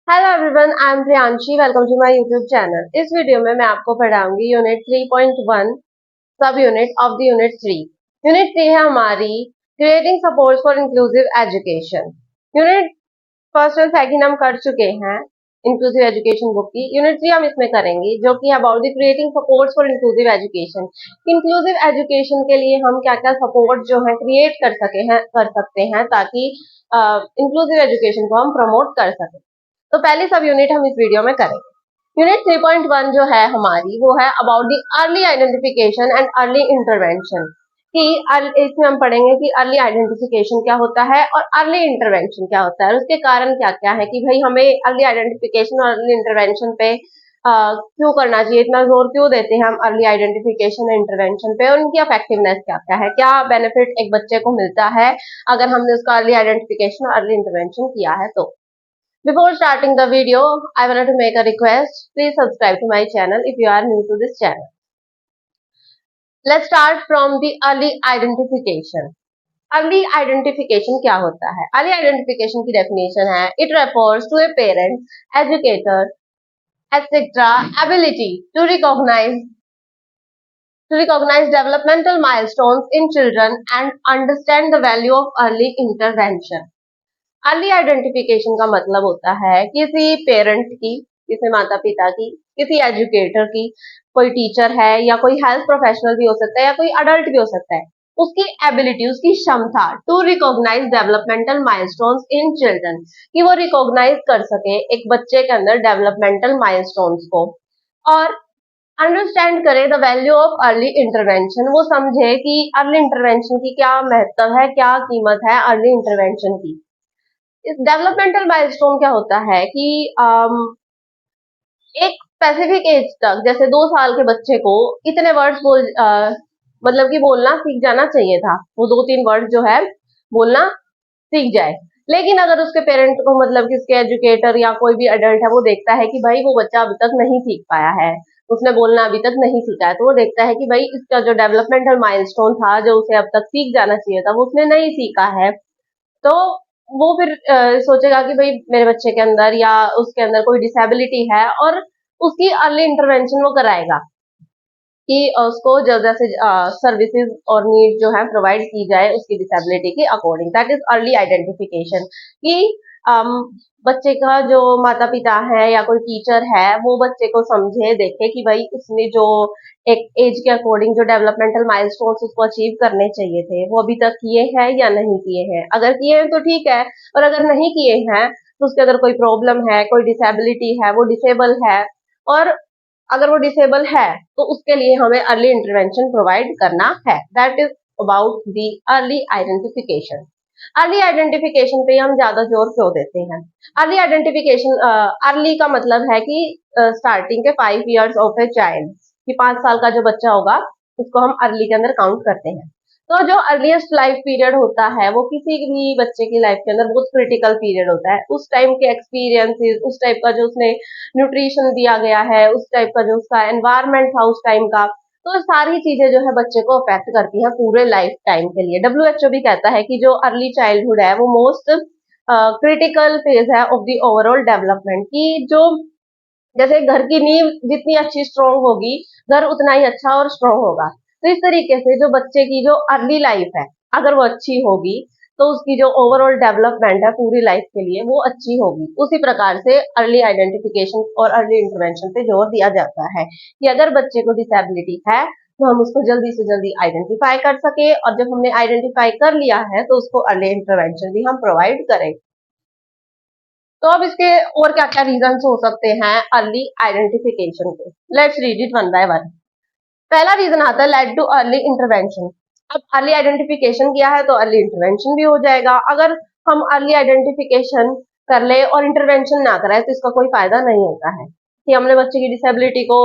Hello everyone, I am Priyanshi. Welcome to my YouTube channel. इस video में मैं आपको पढ़ाऊंगी unit 3.1 sub unit of the unit 3। Unit 3 है हमारी creating support for inclusive education. Unit first और सेकंड हम कर चुके हैं इंक्लूसिव एजुकेशन बुक की। यूनिट 3 हम इसमें करेंगे जो कि about the creating support for inclusive education. Inclusive education के लिए हम क्या क्या सपोर्ट जो है क्रिएट कर सकते हैं ताकि इंक्लूसिव एजुकेशन को हम प्रमोट कर सकें। तो पहली सब यूनिट हम इस वीडियो में करेंगे। यूनिट 3.1 जो है हमारी वो है about the early identification and early intervention कि इसमें हम पढ़ेंगे कि अर्ली आइडेंटिफिकेशन क्या होता है और अर्ली इंटरवेंशन क्या होता है और उसके कारण क्या क्या है कि भाई हमें अर्ली आइडेंटिफिकेशन और अर्ली इंटरवेंशन पे क्यों करना चाहिए, इतना जोर क्यों देते हैं हम अर्ली आइडेंटिफिकेशन और इंटरवेंशन पे और उनकी इफेक्टिवनेस क्या क्या है, क्या बेनिफिट एक बच्चे को मिलता है अगर हमने उसका अर्ली आइडेंटिफिकेशन और अर्ली इंटरवेंशन किया है। तो before starting the video, I wanted to make a request. Please subscribe to my channel if you are new to this channel. Let's start from the early identification. Early identification क्या होता है? Early identification की definition है it refers to a parent, educator, etc. ability to recognize developmental milestones in children and understand the value of early intervention. Early identification का मतलब होता है किसी पेरेंट की, किसी माता पिता की, किसी एजुकेटर की, कोई टीचर है या कोई हेल्थ प्रोफेशनल भी हो सकता है या कोई अडल्ट भी हो सकता है, उसकी एबिलिटी, उसकी क्षमता to recognise developmental milestones in children, कि वो रिकॉग्नाइज कर सके एक बच्चे के अंदर डेवलपमेंटल माइलस्टोन्स को और अंडरस्टैंड करे the value of early intervention, वो समझे कि अर्ली इंटरवेंशन की क्या महत्व है, क्या कीमत है अर्ली इंटरवेंशन की। इस डेवलपमेंटल माइलस्टोन क्या होता है कि एक स्पेसिफिक एज तक, जैसे 2 साल के बच्चे को इतने वर्ड्स मतलब कि बोलना सीख जाना चाहिए था, वो 2-3 वर्ड जो है बोलना सीख जाए। लेकिन अगर उसके पेरेंट को, मतलब कि उसके एजुकेटर या कोई भी अडल्ट है, वो देखता है कि भाई वो बच्चा अभी तक नहीं सीख पाया है, उसने बोलना अभी तक नहीं सीखा है, तो वो देखता है कि भाई इसका जो डेवलपमेंटल माइलस्टोन था, जो उसे अब तक सीख जाना चाहिए था, वो उसने नहीं सीखा है, तो वो फिर सोचेगा कि भाई मेरे बच्चे के अंदर या उसके अंदर कोई डिसेबिलिटी है और उसकी अर्ली इंटरवेंशन वो कराएगा कि उसको जैसे सर्विसेज और नीड जो है प्रोवाइड की जाए उसकी डिसेबिलिटी के according. That is early identification कि बच्चे का जो माता पिता है या कोई टीचर है वो बच्चे को समझे, देखे कि भाई उसने जो एक एज के अकॉर्डिंग जो डेवलपमेंटल माइलस्टोन्स उसको अचीव करने चाहिए थे वो अभी तक किए हैं या नहीं किए हैं। अगर किए हैं तो ठीक है, और अगर नहीं किए हैं तो उसके अंदर कोई प्रॉब्लम है, कोई डिसेबिलिटी है, वो डिसेबल है, और अगर वो डिसेबल है तो उसके लिए हमें अर्ली इंटरवेंशन प्रोवाइड करना है। That is about the early identification. Early identification पे हम ज्यादा जोर क्यों देते हैं? अर्ली आइडेंटिफिकेशन, अर्ली का मतलब है कि स्टार्टिंग के 5 ईयर्स ऑफ ए चाइल्ड, कि 5 साल का जो बच्चा होगा उसको हम अर्ली के अंदर काउंट करते हैं। तो जो अर्लीस्ट लाइफ पीरियड होता है वो किसी भी बच्चे की लाइफ के अंदर बहुत क्रिटिकल पीरियड होता है। उस टाइम के एक्सपीरियंसेस, उस टाइप का जो उसने न्यूट्रिशन दिया गया है, उस टाइप का जो उसका एनवायरमेंट था उस टाइम का, तो सारी चीजें जो है बच्चे को अफेक्ट करती हैं पूरे लाइफ टाइम के लिए। डब्ल्यूएचओ भी कहता है कि जो अर्ली चाइल्डहुड है वो मोस्ट क्रिटिकल फेज है ऑफ द ओवरऑल डेवलपमेंट, की जो जैसे घर की नींव जितनी अच्छी स्ट्रांग होगी घर उतना ही अच्छा और स्ट्रांग होगा। तो इस तरीके से जो बच्चे की जो अर्ली लाइफ है अगर वो अच्छी होगी तो उसकी जो ओवरऑल डेवलपमेंट है पूरी लाइफ के लिए वो अच्छी होगी। उसी प्रकार से अर्ली आइडेंटिफिकेशन और अर्ली इंटरवेंशन पे जोर दिया जाता है कि अगर बच्चे को डिसेबिलिटी है तो हम उसको जल्दी से जल्दी आइडेंटिफाई कर सके, और जब हमने आइडेंटिफाई कर लिया है तो उसको अर्ली इंटरवेंशन भी हम प्रोवाइड करें। तो अब इसके और क्या क्या रीजन हो सकते हैं अर्ली आइडेंटिफिकेशन के? Let's read it one by one. पहला रीजन आता है लेड टू अर्ली इंटरवेंशन। अब अर्ली आइडेंटिफिकेशन किया है तो अर्ली इंटरवेंशन भी हो जाएगा। अगर हम अर्ली आइडेंटिफिकेशन कर ले और इंटरवेंशन ना कराए तो इसका कोई फायदा नहीं होता है कि हमने बच्चे की डिसेबिलिटी को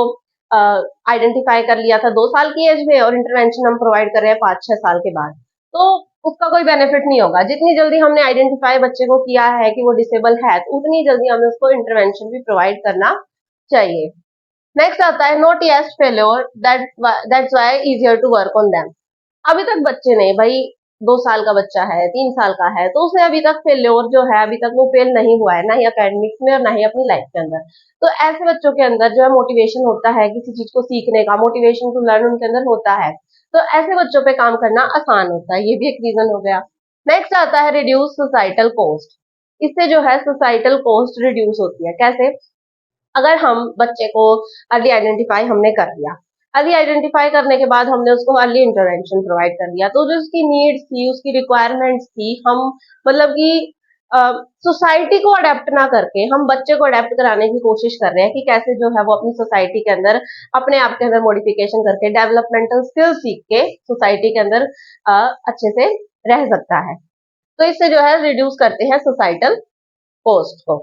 आइडेंटिफाई कर लिया था 2 साल की एज में और इंटरवेंशन हम प्रोवाइड कर रहे हैं 5-6 साल के बाद, तो उसका कोई बेनिफिट नहीं होगा। जितनी जल्दी हमने आइडेंटिफाई बच्चे को किया है कि वो डिसेबल है तो उतनी जल्दी हमें उसको इंटरवेंशन भी प्रोवाइड करना चाहिए। नेक्स्ट आता है not yet failure that's why easier to work on them. अभी तक बच्चे ने भाई 2 साल का बच्चा है, 3 साल का है, तो उसे अभी तक फेल्योर जो है अभी तक वो फेल नहीं हुआ है, ना ही एकेडमिक्स में और ना ही अपनी लाइफ के अंदर। तो ऐसे बच्चों के अंदर जो है मोटिवेशन होता है किसी चीज को सीखने का, मोटिवेशन टू लर्न उनके अंदर होता है। तो ऐसे बच्चों पे काम करना आसान होता है, ये भी एक रीजन हो गया। नेक्स्ट आता है रिड्यूस सोसाइटल कॉस्ट। इससे जो है सोसाइटल कॉस्ट रिड्यूस होती है। कैसे? अगर हम बच्चे को अर्ली आइडेंटिफाई हमने कर लिया, अर्ली आइडेंटिफाई करने के बाद हमने उसको अर्ली इंटरवेंशन प्रोवाइड कर दिया, तो जो उसकी नीड्स थी, उसकी रिक्वायरमेंट्स थी, हम मतलब कि सोसाइटी को अडेप्ट ना करके हम बच्चे को अडेप्ट कराने की कोशिश कर रहे हैं कि कैसे जो है वो अपनी सोसाइटी के अंदर अपने आप के अंदर मॉडिफिकेशन करके डेवलपमेंटल स्किल सीख के सोसाइटी के अंदर अच्छे से रह सकता है। तो इससे जो है रिड्यूस करते हैं सोसाइटल कॉस्ट को।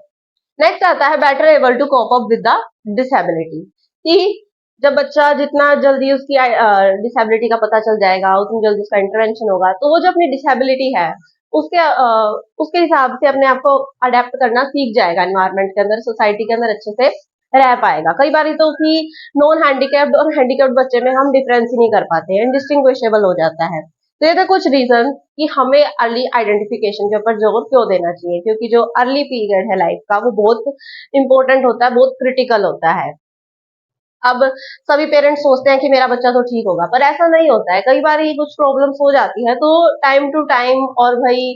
नेक्स्ट आता है better able to cope up with the disability, कि जब बच्चा जितना जल्दी उसकी डिसेबिलिटी का पता चल जाएगा, उतनी जल्दी उसका इंटरवेंशन होगा, तो वो जो अपनी डिसेबिलिटी है उसके हिसाब से अपने आप को अडेप्ट करना सीख जाएगा, एनवायरनमेंट के अंदर, सोसाइटी के अंदर अच्छे से रह पाएगा। कई बार तो कि नॉन हैंडीकैप्ड और हैंडीकैप्ड बच्चे में हम डिफरेंस ही नहीं कर पाते हैं, इनडिस्टिंग्विशेबल हो जाता है। तो ये थे कुछ रीजन कि हमें अर्ली आइडेंटिफिकेशन के ऊपर जोर क्यों देना चाहिए, क्योंकि जो अर्ली पीरियड है लाइफ का वो बहुत इंपॉर्टेंट होता है, बहुत क्रिटिकल होता है। अब सभी पेरेंट्स सोचते हैं कि मेरा बच्चा तो ठीक होगा, पर ऐसा नहीं होता है। कई बार ही कुछ प्रॉब्लम्स हो जाती है, तो टाइम टू टाइम और भाई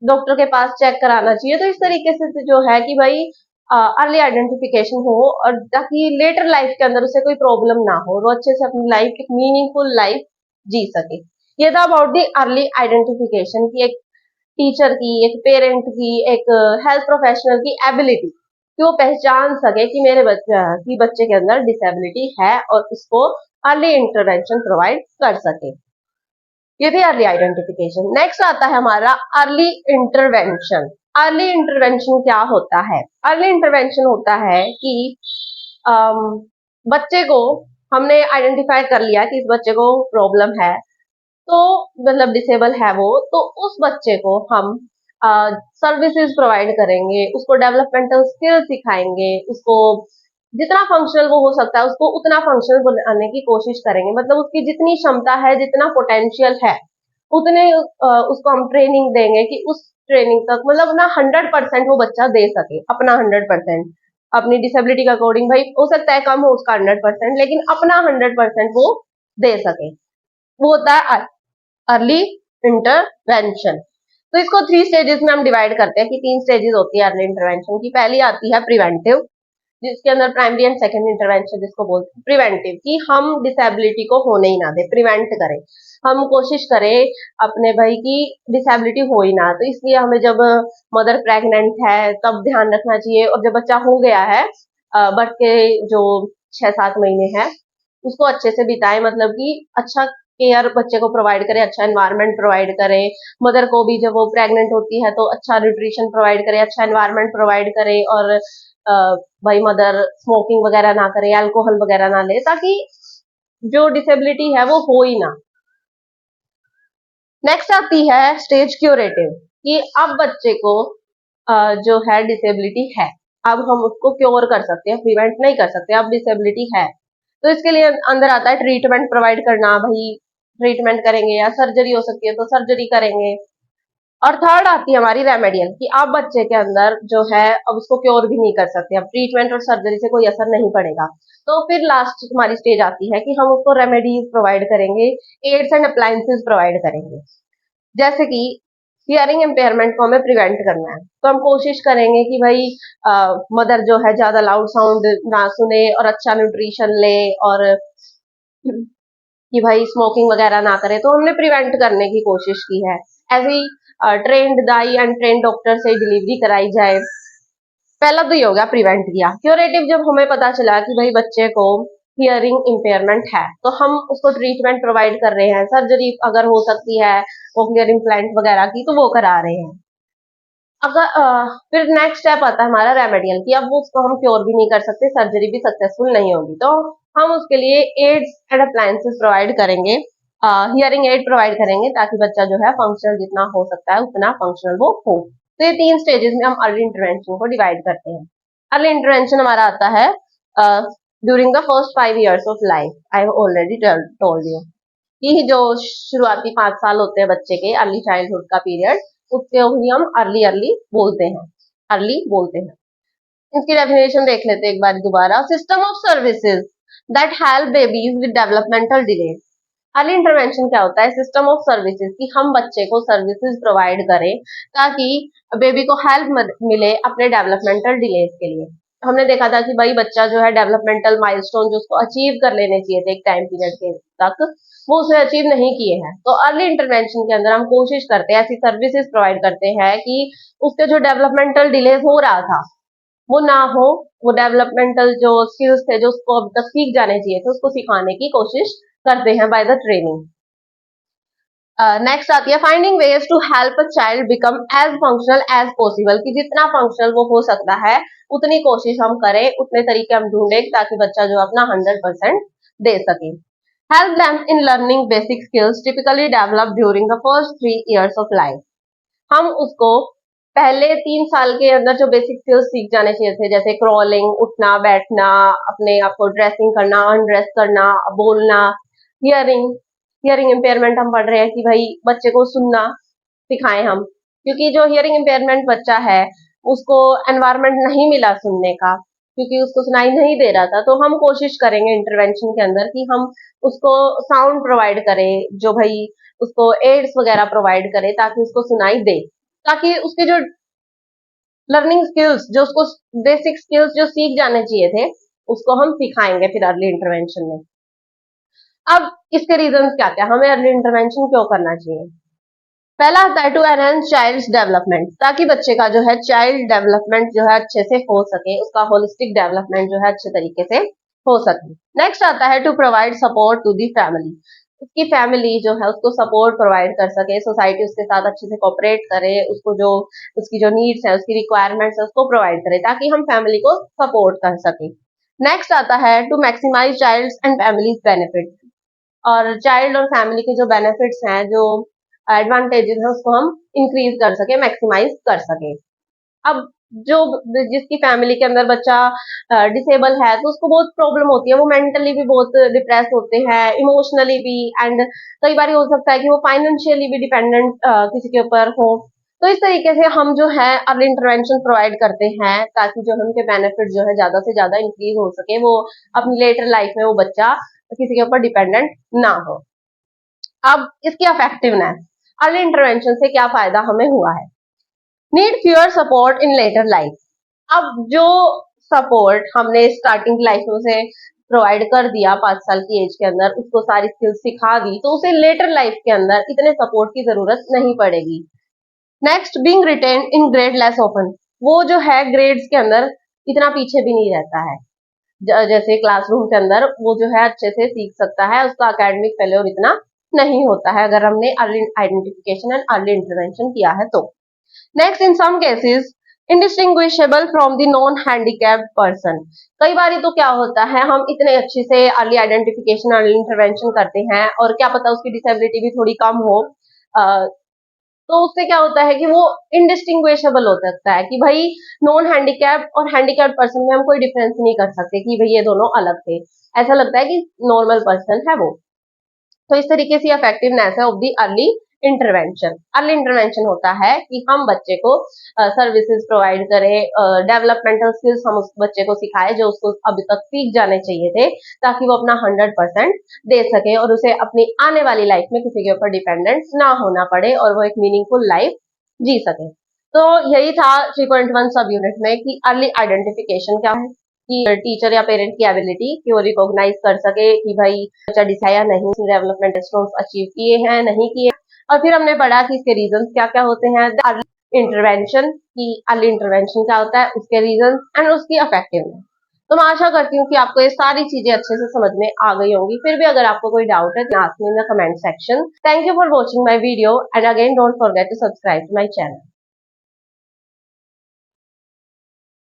डॉक्टर के पास चेक कराना चाहिए। तो इस तरीके से जो है कि भाई अर्ली आइडेंटिफिकेशन हो, और ताकि लेटर लाइफ के अंदर उसे कोई प्रॉब्लम ना हो, वो अच्छे से अपनी लाइफ, एक मीनिंगफुल लाइफ जी सके। ये था अबाउट दी अर्ली आइडेंटिफिकेशन की, एक टीचर की, एक पेरेंट की, एक हेल्थ प्रोफेशनल की एबिलिटी कि वो पहचान सके कि मेरे बच्चे के अंदर डिसेबिलिटी है और इसको अर्ली इंटरवेंशन प्रोवाइड कर सके। ये थी अर्ली आइडेंटिफिकेशन। नेक्स्ट आता है हमारा अर्ली इंटरवेंशन। अर्ली इंटरवेंशन क्या होता है? अर्ली इंटरवेंशन होता है कि अम, बच्चे को हमने आइडेंटिफाई कर लिया कि इस बच्चे को प्रॉब्लम है, तो मतलब डिसेबल है वो, तो उस बच्चे को हम सर्विसेज प्रोवाइड करेंगे, उसको डेवलपमेंटल स्किल सिखाएंगे, उसको जितना फंक्शनल वो हो सकता है उसको उतना फंक्शनल बनाने की कोशिश करेंगे। मतलब उसकी जितनी क्षमता है, जितना पोटेंशियल है, उतने उसको हम ट्रेनिंग देंगे कि उस ट्रेनिंग तक मतलब ना 100% वो बच्चा दे सके, अपना 100%। अपनी डिसेबिलिटी के अकॉर्डिंग भाई हो सकता है कम हो उसका 100%, लेकिन अपना 100% वो दे सके, वो होता है अर्ली इंटरवेंशन। तो इसको 3 स्टेजेस में हम डिवाइड करते हैं कि 3 स्टेजेस होती है अर्ली इंटरवेंशन की। पहली आती है प्रिवेंटिव, जिसके अंदर प्राइमरी एंड सेकेंड इंटरवेंशन जिसको बोलते हैं प्रिवेंटिव, कि हम डिसेबिलिटी को होने ही ना दे, प्रिवेंट करें, हम कोशिश करें अपने भाई की डिसेबिलिटी हो ही ना। तो इसलिए हमें जब मदर प्रेग्नेंट है तब ध्यान रखना चाहिए, और जब बच्चा हो गया है बट के जो 6-7 महीने है उसको अच्छे से बिताए, मतलब कि अच्छा केयर बच्चे को प्रोवाइड करे, अच्छा एनवायरनमेंट प्रोवाइड करे। मदर को भी जब वो प्रेग्नेंट होती है तो अच्छा न्यूट्रिशन प्रोवाइड करे, अच्छा एनवायरनमेंट प्रोवाइड करे, और भाई मदर स्मोकिंग वगैरह ना करे, अल्कोहल वगैरह ना ले, ताकि जो डिसेबिलिटी है वो हो ही ना। नेक्स्ट आती है स्टेज क्यूरेटिव, कि अब बच्चे को जो है डिसेबिलिटी है, अब हम उसको क्योर कर सकते हैं, प्रिवेंट नहीं कर सकते, अब डिसेबिलिटी है, तो इसके लिए अंदर आता है ट्रीटमेंट प्रोवाइड करना। भाई ट्रीटमेंट करेंगे, या सर्जरी हो सकती है तो सर्जरी करेंगे। और थर्ड आती है हमारी रेमेडियल, कि अब बच्चे के अंदर जो है अब उसको क्योर भी नहीं कर सकते, अब ट्रीटमेंट और सर्जरी से कोई असर नहीं पड़ेगा। तो फिर लास्ट हमारी स्टेज आती है कि हम उसको रेमेडीज प्रोवाइड करेंगे, एड्स एंड अप्लायंसेस प्रोवाइड करेंगे। जैसे कि हियरिंग इम्पेयरमेंट को हमें प्रिवेंट करना है, तो हम कोशिश करेंगे कि भाई मदर जो है ज्यादा लाउड साउंड ना सुने, और अच्छा न्यूट्रिशन ले, और कि भाई स्मोकिंग वगैरह ना करे, तो हमने प्रिवेंट करने की कोशिश की है। ऐसे ही ट्रेंड दाई एंड ट्रेंड डॉक्टर से डिलीवरी कराई जाए। पहला तो ये हो गया प्रिवेंट किया। क्यूरेटिव, जब हमें पता चला कि भाई बच्चे को हियरिंग इम्पेयरमेंट है, तो हम उसको ट्रीटमेंट प्रोवाइड कर रहे हैं, सर्जरी अगर हो सकती है कोक्लियर इम्प्लांट वगैरह की तो वो करा रहे हैं। अगर फिर नेक्स्ट स्टेप आता है हमारा रेमेडियल, कि अब वो उसको हम क्योर भी नहीं कर सकते, सर्जरी भी सक्सेसफुल नहीं होगी, तो हम उसके लिए एड्स एंड अप्लायंसेस प्रोवाइड करेंगे, हियरिंग एड प्रोवाइड करेंगे, ताकि बच्चा जो है फंक्शनल जितना हो सकता है उतना फंक्शनल वो हो। तो ये 3 स्टेजेस में हम अर्ली इंटरवेंशन को डिवाइड करते हैं। अर्ली इंटरवेंशन हमारा आता है during the first 5 years of life, I have already told you. कि जो शुरुआती 5 साल होते हैं बच्चे के, अर्ली चाइल्डहुड का पीरियड, उसके ही हम अर्ली अर्ली बोलते हैं, अर्ली बोलते हैं। इसकी डेफिनेशन देख लेते हैं एक बार दोबारा। System of services that help babies with developmental delay. Early intervention क्या होता है? सिस्टम ऑफ सर्विसेज, कि हम बच्चे को सर्विसेज प्रोवाइड करें ताकि बेबी को हेल्प मिले अपने डेवलपमेंटल डिलेज के लिए। हमने देखा था कि भाई बच्चा जो है डेवलपमेंटल माइलस्टोन जो उसको अचीव कर लेने चाहिए थे एक टाइम पीरियड के तक, वो उसने अचीव नहीं किए हैं। तो अर्ली इंटरवेंशन के अंदर हम कोशिश करते हैं, ऐसी सर्विसेज प्रोवाइड करते हैं कि उसके जो डेवलपमेंटल डिलेज हो रहा था वो ना हो, वो डेवलपमेंटल जो स्किल्स थे जो उसको अब तक सीख जाने चाहिए थे उसको सिखाने की कोशिश करते हैं बाय द ट्रेनिंग। नेक्स्ट आती है finding ways to help a child become as functional as possible, कि जितना फंक्शनल वो हो सकता है उतनी कोशिश हम करें, उतने तरीके हम ढूंढें ताकि बच्चा जो अपना 100% दे सके। Help them in learning basic skills typically develop during the first 3 years of life. हम उसको पहले 3 साल के अंदर जो बेसिक स्किल्स सीख जाने चाहिए थे, जैसे क्रॉलिंग, उठना बैठना, अपने आप को ड्रेसिंग करना, अनड्रेस करना, बोलना, हियरिंग, हियरिंग इम्पेयरमेंट हम पढ़ रहे हैं कि भाई बच्चे को सुनना सिखाएं हम, क्योंकि जो हियरिंग इम्पेयरमेंट बच्चा है उसको एनवायरमेंट नहीं मिला सुनने का, क्योंकि उसको सुनाई नहीं दे रहा था। तो हम कोशिश करेंगे इंटरवेंशन के अंदर कि हम उसको साउंड प्रोवाइड करें, जो भाई उसको एड्स वगैरह प्रोवाइड करें ताकि उसको सुनाई दे, ताकि उसके जो लर्निंग स्किल्स, जो उसको बेसिक स्किल्स जो सीख जाने चाहिए थे उसको हम सिखाएंगे फिर अर्ली इंटरवेंशन में। अब इसके रीजंस क्या क्या, हमें अर्ली इंटरवेंशन क्यों करना चाहिए? पहला आता है टू एनहेंस चाइल्ड डेवलपमेंट, ताकि बच्चे का जो है चाइल्ड डेवलपमेंट जो है अच्छे से हो सके, उसका होलिस्टिक डेवलपमेंट जो है अच्छे तरीके से हो सके। नेक्स्ट आता है to provide support to the family, उसकी फैमिली जो है उसको सपोर्ट प्रोवाइड कर सके, सोसाइटी उसके साथ अच्छे से कोऑपरेट करे, उसको जो उसकी जो नीड्स है, उसकी रिक्वायरमेंट्स है उसको प्रोवाइड करे ताकि हम फैमिली को सपोर्ट कर सके। नेक्स्ट आता है to maximise child and families benefit, और चाइल्ड और फैमिली के जो बेनिफिट्स हैं, जो एडवांटेजेस हैं उसको हम इंक्रीज कर सके, मैक्सिमाइज कर सके। अब जो जिसकी फैमिली के अंदर बच्चा डिसेबल है तो उसको बहुत प्रॉब्लम होती है, वो मेंटली भी बहुत डिप्रेस होते हैं, इमोशनली भी, एंड कई बार हो सकता है कि वो फाइनेंशियली भी डिपेंडेंट किसी के ऊपर हो। तो इस तरीके से हम जो है अर्ली इंटरवेंशन प्रोवाइड करते हैं ताकि जो है उनके बेनिफिट जो है ज्यादा से ज्यादा इंक्रीज हो सके, वो अपनी लेटर लाइफ में वो बच्चा किसी के ऊपर डिपेंडेंट ना हो। अब इसकी इफेक्टिवनेस, अर्ली इंटरवेंशन से क्या फायदा हमें हुआ है? Need fewer support in later life. अब जो सपोर्ट हमने स्टार्टिंग लाइफ में से प्रोवाइड कर दिया 5 साल की एज के अंदर, उसको सारी स्किल्स सिखा दी, तो उसे लेटर लाइफ के अंदर इतने सपोर्ट की जरूरत नहीं पड़ेगी। Next, being retained in grade less often, वो जो है ग्रेड्स के अंदर इतना पीछे भी नहीं रहता है, जैसे क्लासरूम के अंदर वो जो है अच्छे से सीख सकता है, उसका एकेडमिक फेल्योर इतना नहीं होता है अगर हमने early identification and early intervention किया है तो। Next, in some cases indistinguishable from the non handicapped person, कई बार तो क्या होता है हम इतने अच्छे से अर्ली आइडेंटिफिकेशन अर्ली इंटरवेंशन करते हैं और क्या पता उसकी डिसेबिलिटी भी थोड़ी कम हो, तो उससे क्या होता है कि वो इनडिस्टिंग्विशेबल हो सकता है, कि भाई नॉन हैंडीकैप और हैंडीकैप पर्सन में हम कोई डिफरेंस नहीं कर सकते कि भाई ये दोनों अलग थे, ऐसा लगता है कि नॉर्मल पर्सन है वो। तो इस तरीके से इफेक्टिवनेस है of the early intervention. Early intervention होता है कि हम बच्चे को सर्विसेज प्रोवाइड करें, डेवलपमेंटल स्किल्स हम उस बच्चे को सिखाए जो उसको अभी तक सीख जाने चाहिए थे, ताकि वो अपना 100% दे सके और उसे अपनी आने वाली लाइफ में किसी के ऊपर डिपेंडेंट ना होना पड़े और वो एक मीनिंगफुल लाइफ जी सके। तो यही था 3.1 सब यूनिट में कि अर्ली आइडेंटिफिकेशन क्या है, कि टीचर या पेरेंट की एबिलिटी कि वो रिकॉग्नाइज कर सके कि भाई बच्चा डिसाया नहीं, डेवलपमेंट मिलस्टोन्स अचीव किए हैं नहीं किए। और फिर हमने पढ़ा कि इसके रीजंस क्या क्या होते हैं, अर्ली इंटरवेंशन की अर्ली इंटरवेंशन क्या होता है, उसके रीजंस एंड उसकी इफेक्टिवनेस। तो मैं आशा करती हूँ कि आपको ये सारी चीजें अच्छे से समझ में आ गई होंगी। फिर भी अगर आपको कोई डाउट है तो ask me in the comment section. Thank you for watching my video and again don't forget to subscribe to my channel.